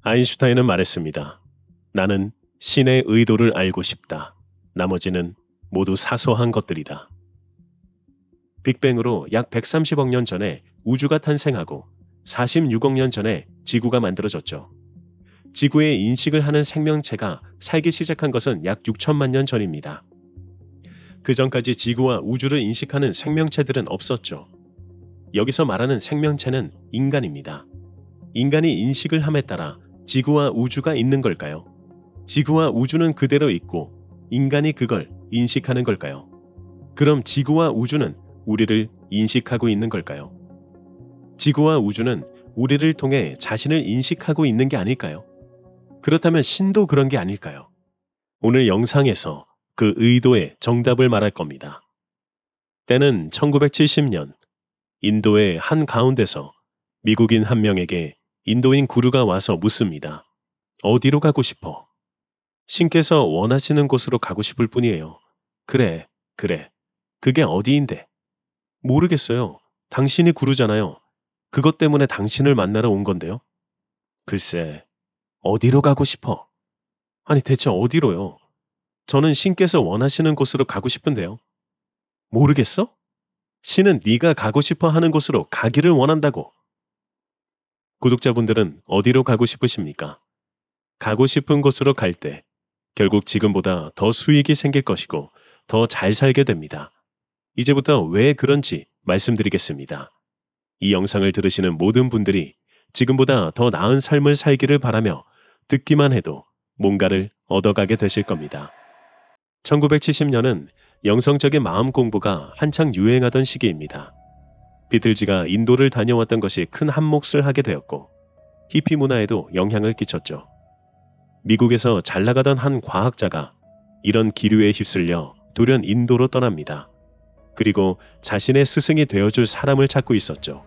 아인슈타인은 말했습니다. 나는 신의 의도를 알고 싶다. 나머지는 모두 사소한 것들이다. 빅뱅으로 약 130억 년 전에 우주가 탄생하고 46억 년 전에 지구가 만들어졌죠. 지구의 인식을 하는 생명체가 살기 시작한 것은 약 6천만 년 전입니다. 그 전까지 지구와 우주를 인식하는 생명체들은 없었죠. 여기서 말하는 생명체는 인간입니다. 인간이 인식을 함에 따라 지구와 우주가 있는 걸까요? 지구와 우주는 그대로 있고 인간이 그걸 인식하는 걸까요? 그럼 지구와 우주는 우리를 인식하고 있는 걸까요? 지구와 우주는 우리를 통해 자신을 인식하고 있는 게 아닐까요? 그렇다면 신도 그런 게 아닐까요? 오늘 영상에서 그 의도의 정답을 말할 겁니다. 때는 1970년 인도의 한 가운데서 미국인 한 명에게 인도인 구루가 와서 묻습니다. 어디로 가고 싶어? 신께서 원하시는 곳으로 가고 싶을 뿐이에요. 그래. 그게 어디인데? 모르겠어요. 당신이 구루잖아요. 그것 때문에 당신을 만나러 온 건데요. 글쎄, 어디로 가고 싶어? 아니 대체 어디로요? 저는 신께서 원하시는 곳으로 가고 싶은데요. 모르겠어? 신은 네가 가고 싶어 하는 곳으로 가기를 원한다고. 구독자분들은 어디로 가고 싶으십니까? 가고 싶은 곳으로 갈 때 결국 지금보다 더 수익이 생길 것이고 더 잘 살게 됩니다. 이제부터 왜 그런지 말씀드리겠습니다. 이 영상을 들으시는 모든 분들이 지금보다 더 나은 삶을 살기를 바라며 듣기만 해도 뭔가를 얻어가게 되실 겁니다. 1970년은 영성적인 마음 공부가 한창 유행하던 시기입니다. 비틀즈가 인도를 다녀왔던 것이 큰 한몫을 하게 되었고 히피 문화에도 영향을 끼쳤죠. 미국에서 잘 나가던 한 과학자가 이런 기류에 휩쓸려 돌연 인도로 떠납니다. 그리고 자신의 스승이 되어줄 사람을 찾고 있었죠.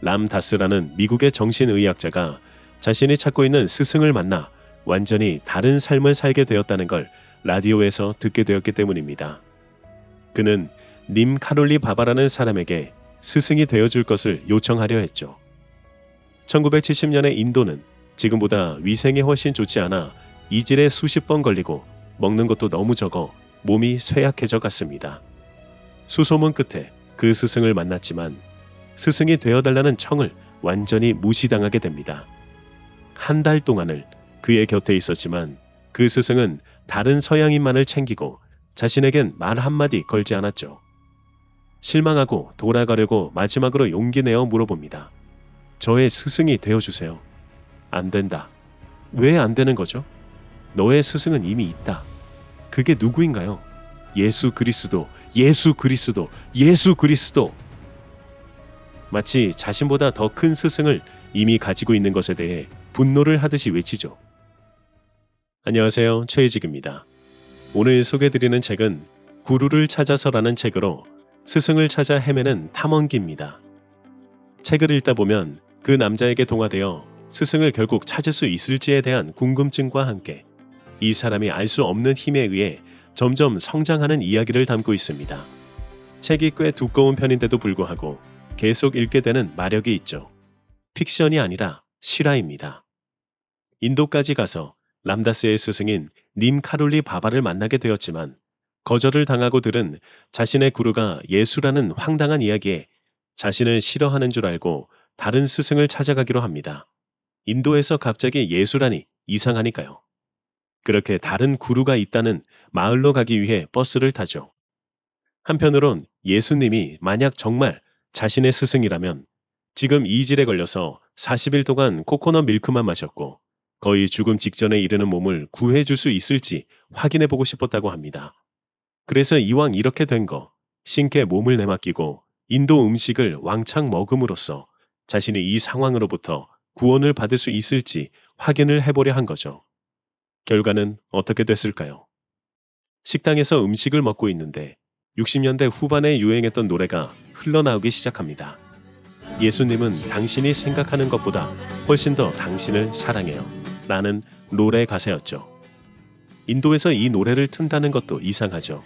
람 다스라는 미국의 정신의학자가 자신이 찾고 있는 스승을 만나 완전히 다른 삶을 살게 되었다는 걸 라디오에서 듣게 되었기 때문입니다. 그는 님 카롤리 바바라는 사람에게 스승이 되어줄 것을 요청하려 했죠. 1970년의 인도는 지금보다 위생이 훨씬 좋지 않아 이질에 수십 번 걸리고 먹는 것도 너무 적어 몸이 쇠약해져 갔습니다. 수소문 끝에 그 스승을 만났지만 스승이 되어달라는 청을 완전히 무시당하게 됩니다. 한 달 동안을 그의 곁에 있었지만 그 스승은 다른 서양인만을 챙기고 자신에겐 말 한마디 걸지 않았죠. 실망하고 돌아가려고 마지막으로 용기 내어 물어봅니다. 저의 스승이 되어주세요. 안 된다. 왜 안 되는 거죠? 너의 스승은 이미 있다. 그게 누구인가요? 예수 그리스도, 예수 그리스도, 예수 그리스도. 마치 자신보다 더 큰 스승을 이미 가지고 있는 것에 대해 분노를 하듯이 외치죠. 안녕하세요. 최희직입니다. 오늘 소개해드리는 책은 구루를 찾아서라는 책으로 스승을 찾아 헤매는 탐험기입니다. 책을 읽다 보면 그 남자에게 동화되어 스승을 결국 찾을 수 있을지에 대한 궁금증과 함께 이 사람이 알 수 없는 힘에 의해 점점 성장하는 이야기를 담고 있습니다. 책이 꽤 두꺼운 편인데도 불구하고 계속 읽게 되는 마력이 있죠. 픽션이 아니라 실화입니다. 인도까지 가서 람다스의 스승인 님 카롤리 바바를 만나게 되었지만 거절을 당하고 들은 자신의 구루가 예수라는 황당한 이야기에 자신을 싫어하는 줄 알고 다른 스승을 찾아가기로 합니다. 인도에서 갑자기 예수라니 이상하니까요. 그렇게 다른 구루가 있다는 마을로 가기 위해 버스를 타죠. 한편으론 예수님이 만약 정말 자신의 스승이라면 지금 이질에 걸려서 40일 동안 코코넛 밀크만 마셨고 거의 죽음 직전에 이르는 몸을 구해줄 수 있을지 확인해보고 싶었다고 합니다. 그래서 이왕 이렇게 된 거 신께 몸을 내맡기고 인도 음식을 왕창 먹음으로써 자신이 이 상황으로부터 구원을 받을 수 있을지 확인을 해보려 한 거죠. 결과는 어떻게 됐을까요? 식당에서 음식을 먹고 있는데 60년대 후반에 유행했던 노래가 흘러나오기 시작합니다. 예수님은 당신이 생각하는 것보다 훨씬 더 당신을 사랑해요. 라는 노래 가사였죠. 인도에서 이 노래를 튼다는 것도 이상하죠.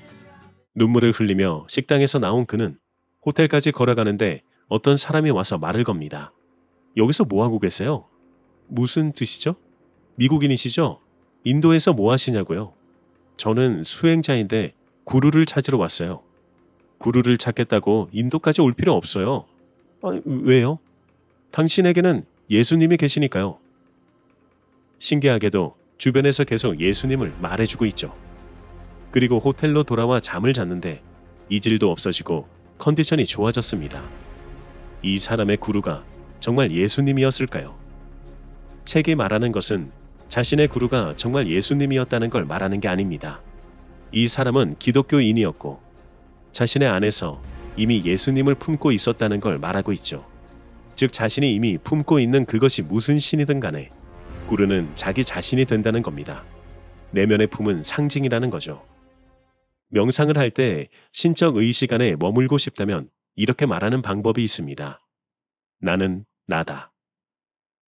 눈물을 흘리며 식당에서 나온 그는 호텔까지 걸어가는데 어떤 사람이 와서 말을 겁니다. 여기서 뭐하고 계세요? 무슨 뜻이죠? 미국인이시죠? 인도에서 뭐 하시냐고요? 저는 수행자인데 구루를 찾으러 왔어요. 구루를 찾겠다고 인도까지 올 필요 없어요. 왜요? 당신에게는 예수님이 계시니까요. 신기하게도 주변에서 계속 예수님을 말해주고 있죠. 그리고 호텔로 돌아와 잠을 잤는데 이질도 없어지고 컨디션이 좋아졌습니다. 이 사람의 구루가 정말 예수님이었을까요? 책이 말하는 것은 자신의 구루가 정말 예수님이었다는 걸 말하는 게 아닙니다. 이 사람은 기독교인이었고 자신의 안에서 이미 예수님을 품고 있었다는 걸 말하고 있죠. 즉 자신이 이미 품고 있는 그것이 무슨 신이든 간에 구루는 자기 자신이 된다는 겁니다. 내면의 품은 상징이라는 거죠. 명상을 할 때 신적 의식 안에 머물고 싶다면 이렇게 말하는 방법이 있습니다. 나는 나다.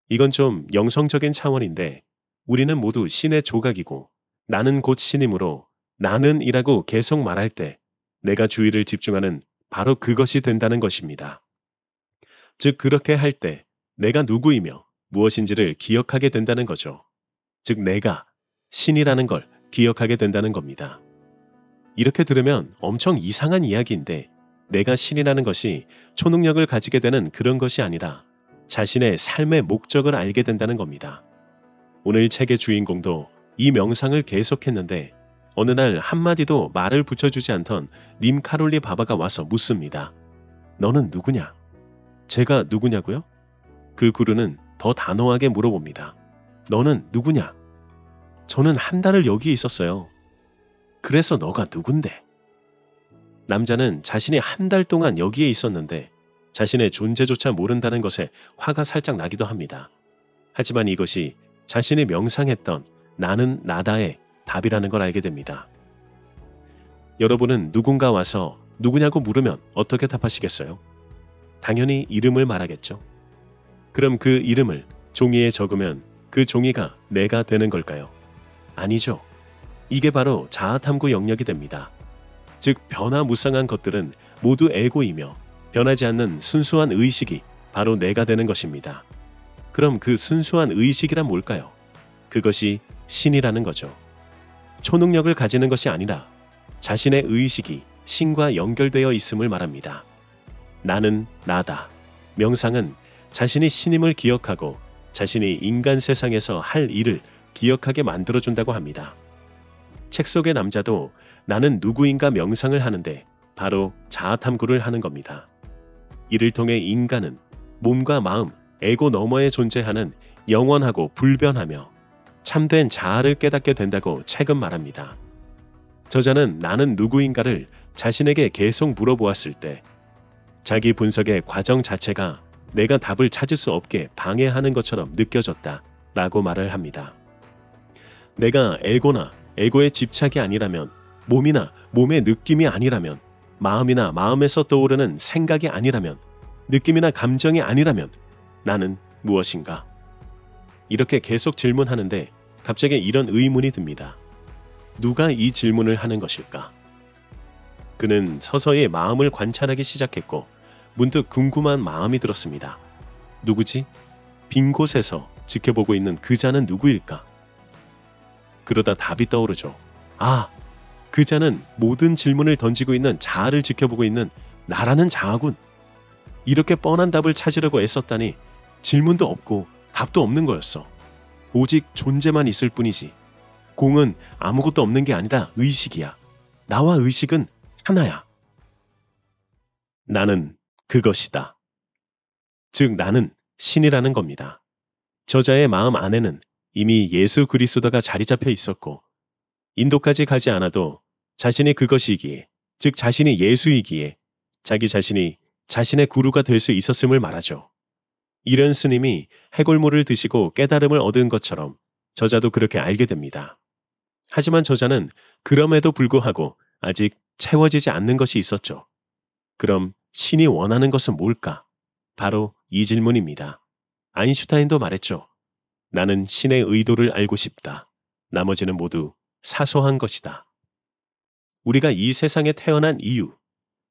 이건 좀 영성적인 차원인데 우리는 모두 신의 조각이고 나는 곧 신이므로 나는이라고 계속 말할 때 내가 주의를 집중하는 바로 그것이 된다는 것입니다. 즉 그렇게 할 때 내가 누구이며 무엇인지를 기억하게 된다는 거죠. 즉 내가 신이라는 걸 기억하게 된다는 겁니다. 이렇게 들으면 엄청 이상한 이야기인데 내가 신이라는 것이 초능력을 가지게 되는 그런 것이 아니라 자신의 삶의 목적을 알게 된다는 겁니다. 오늘 책의 주인공도 이 명상을 계속했는데 어느 날 한마디도 말을 붙여주지 않던 님 카롤리 바바가 와서 묻습니다. 너는 누구냐? 제가 누구냐고요? 그 구루는 더 단호하게 물어봅니다. 너는 누구냐? 저는 한 달을 여기에 있었어요. 그래서 너가 누군데? 남자는 자신이 한 달 동안 여기에 있었는데 자신의 존재조차 모른다는 것에 화가 살짝 나기도 합니다. 하지만 이것이 자신이 명상했던 나는 나다의 답이라는 걸 알게 됩니다. 여러분은 누군가 와서 누구냐고 물으면 어떻게 답하시겠어요? 당연히 이름을 말하겠죠. 그럼 그 이름을 종이에 적으면 그 종이가 내가 되는 걸까요? 아니죠. 이게 바로 자아탐구 영역이 됩니다. 즉 변화무쌍한 것들은 모두 에고이며 변하지 않는 순수한 의식이 바로 내가 되는 것입니다. 그럼 그 순수한 의식이란 뭘까요? 그것이 신이라는 거죠. 초능력을 가지는 것이 아니라 자신의 의식이 신과 연결되어 있음을 말합니다. 나는 나다. 명상은 자신이 신임을 기억하고 자신이 인간 세상에서 할 일을 기억하게 만들어준다고 합니다. 책 속의 남자도 나는 누구인가 명상을 하는데 바로 자아탐구를 하는 겁니다. 이를 통해 인간은 몸과 마음, 에고 너머에 존재하는 영원하고 불변하며 참된 자아를 깨닫게 된다고 책은 말합니다. 저자는 나는 누구인가를 자신에게 계속 물어보았을 때 자기 분석의 과정 자체가 내가 답을 찾을 수 없게 방해하는 것처럼 느껴졌다 라고 말을 합니다. 내가 에고나 에고의 집착이 아니라면, 몸이나 몸의 느낌이 아니라면, 마음이나 마음에서 떠오르는 생각이 아니라면, 느낌이나 감정이 아니라면 나는 무엇인가? 이렇게 계속 질문하는데 갑자기 이런 의문이 듭니다. 누가 이 질문을 하는 것일까? 그는 서서히 마음을 관찰하기 시작했고 문득 궁금한 마음이 들었습니다. 누구지? 빈 곳에서 지켜보고 있는 그 자는 누구일까? 그러다 답이 떠오르죠. 아, 그 자는 모든 질문을 던지고 있는 자아를 지켜보고 있는 나라는 자아군. 이렇게 뻔한 답을 찾으려고 애썼다니 질문도 없고 답도 없는 거였어. 오직 존재만 있을 뿐이지. 공은 아무것도 없는 게 아니라 의식이야. 나와 의식은 하나야. 나는 그것이다. 즉 나는 신이라는 겁니다. 저자의 마음 안에는 이미 예수 그리스도가 자리 잡혀 있었고 인도까지 가지 않아도 자신이 그것이기에, 즉 자신이 예수이기에 자기 자신이 자신의 구루가 될 수 있었음을 말하죠. 이런 스님이 해골물을 드시고 깨달음을 얻은 것처럼 저자도 그렇게 알게 됩니다. 하지만 저자는 그럼에도 불구하고 아직 채워지지 않는 것이 있었죠. 그럼 신이 원하는 것은 뭘까? 바로 이 질문입니다. 아인슈타인도 말했죠. 나는 신의 의도를 알고 싶다. 나머지는 모두 사소한 것이다. 우리가 이 세상에 태어난 이유,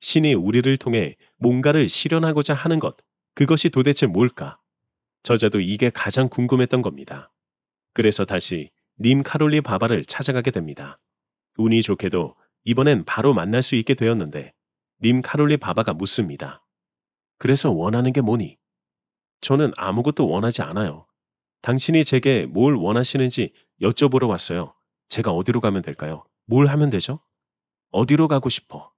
신이 우리를 통해 뭔가를 실현하고자 하는 것, 그것이 도대체 뭘까? 저자도 이게 가장 궁금했던 겁니다. 그래서 다시 님 카롤리 바바를 찾아가게 됩니다. 운이 좋게도 이번엔 바로 만날 수 있게 되었는데 님 카롤리 바바가 묻습니다. 그래서 원하는 게 뭐니? 저는 아무것도 원하지 않아요. 당신이 제게 뭘 원하시는지 여쭤보러 왔어요. 제가 어디로 가면 될까요? 뭘 하면 되죠? 어디로 가고 싶어?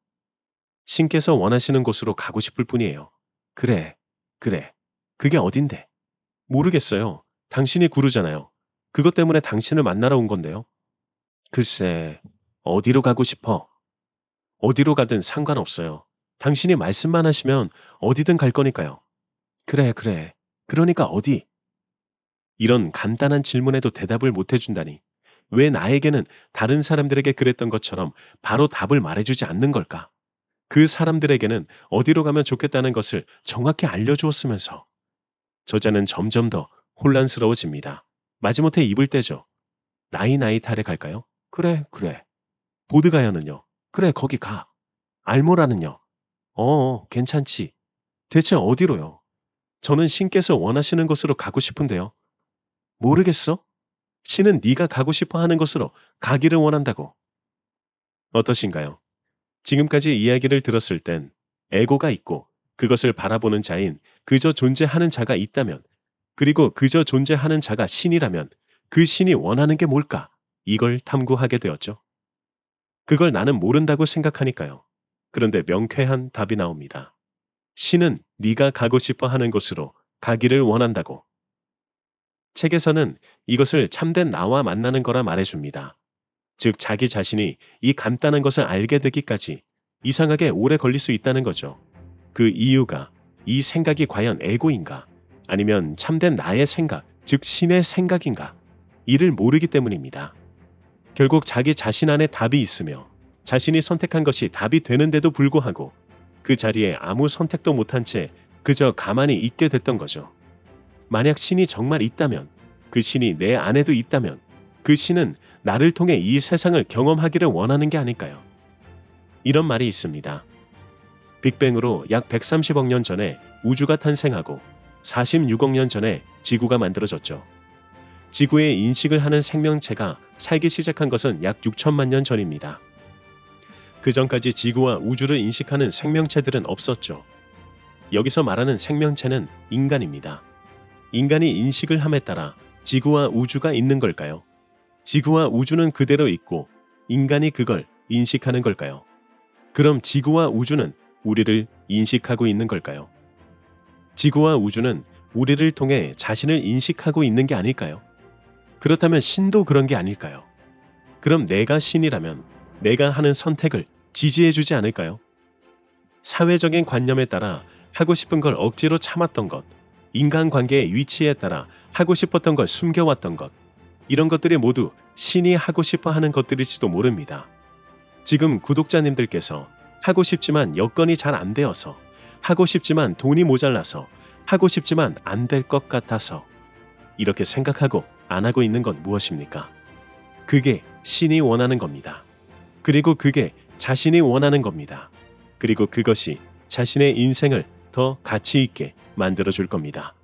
신께서 원하시는 곳으로 가고 싶을 뿐이에요. 그래, 그래. 그게 어딘데? 모르겠어요. 당신이 구르잖아요. 그것 때문에 당신을 만나러 온 건데요. 글쎄, 어디로 가고 싶어? 어디로 가든 상관없어요. 당신이 말씀만 하시면 어디든 갈 거니까요. 그래, 그래. 그러니까 어디? 이런 간단한 질문에도 대답을 못 해준다니. 왜 나에게는 다른 사람들에게 그랬던 것처럼 바로 답을 말해주지 않는 걸까? 그 사람들에게는 어디로 가면 좋겠다는 것을 정확히 알려주었으면서. 저자는 점점 더 혼란스러워집니다. 마지못해 입을 떼죠. 나이나이탈에 갈까요? 그래, 그래. 보드가야는요? 그래, 거기 가. 알모라는요? 괜찮지. 대체 어디로요? 저는 신께서 원하시는 곳으로 가고 싶은데요. 모르겠어? 신은 네가 가고 싶어 하는 곳으로 가기를 원한다고. 어떠신가요? 지금까지 이야기를 들었을 땐 에고가 있고 그것을 바라보는 자인 그저 존재하는 자가 있다면, 그리고 그저 존재하는 자가 신이라면 그 신이 원하는 게 뭘까? 이걸 탐구하게 되었죠. 그걸 나는 모른다고 생각하니까요. 그런데 명쾌한 답이 나옵니다. 신은 네가 가고 싶어 하는 곳으로 가기를 원한다고. 책에서는 이것을 참된 나와 만나는 거라 말해줍니다. 즉 자기 자신이 이 간단한 것을 알게 되기까지 이상하게 오래 걸릴 수 있다는 거죠. 그 이유가 이 생각이 과연 에고인가? 아니면 참된 나의 생각, 즉 신의 생각인가? 이를 모르기 때문입니다. 결국 자기 자신 안에 답이 있으며 자신이 선택한 것이 답이 되는데도 불구하고 그 자리에 아무 선택도 못한 채 그저 가만히 있게 됐던 거죠. 만약 신이 정말 있다면, 그 신이 내 안에도 있다면 그 신은 나를 통해 이 세상을 경험하기를 원하는 게 아닐까요? 이런 말이 있습니다. 빅뱅으로 약 130억 년 전에 우주가 탄생하고 46억 년 전에 지구가 만들어졌죠. 지구의 인식을 하는 생명체가 살기 시작한 것은 약 6천만 년 전입니다. 그 전까지 지구와 우주를 인식하는 생명체들은 없었죠. 여기서 말하는 생명체는 인간입니다. 인간이 인식을 함에 따라 지구와 우주가 있는 걸까요? 지구와 우주는 그대로 있고 인간이 그걸 인식하는 걸까요? 그럼 지구와 우주는 우리를 인식하고 있는 걸까요? 지구와 우주는 우리를 통해 자신을 인식하고 있는 게 아닐까요? 그렇다면 신도 그런 게 아닐까요? 그럼 내가 신이라면 내가 하는 선택을 지지해주지 않을까요? 사회적인 관념에 따라 하고 싶은 걸 억지로 참았던 것, 인간관계의 위치에 따라 하고 싶었던 걸 숨겨왔던 것, 이런 것들이 모두 신이 하고 싶어 하는 것들일지도 모릅니다. 지금 구독자님들께서 하고 싶지만 여건이 잘 안 되어서, 하고 싶지만 돈이 모자라서, 하고 싶지만 안 될 것 같아서 이렇게 생각하고 안 하고 있는 건 무엇입니까? 그게 신이 원하는 겁니다. 그리고 그게 자신이 원하는 겁니다. 그리고 그것이 자신의 인생을 더 가치 있게 만들어줄 겁니다.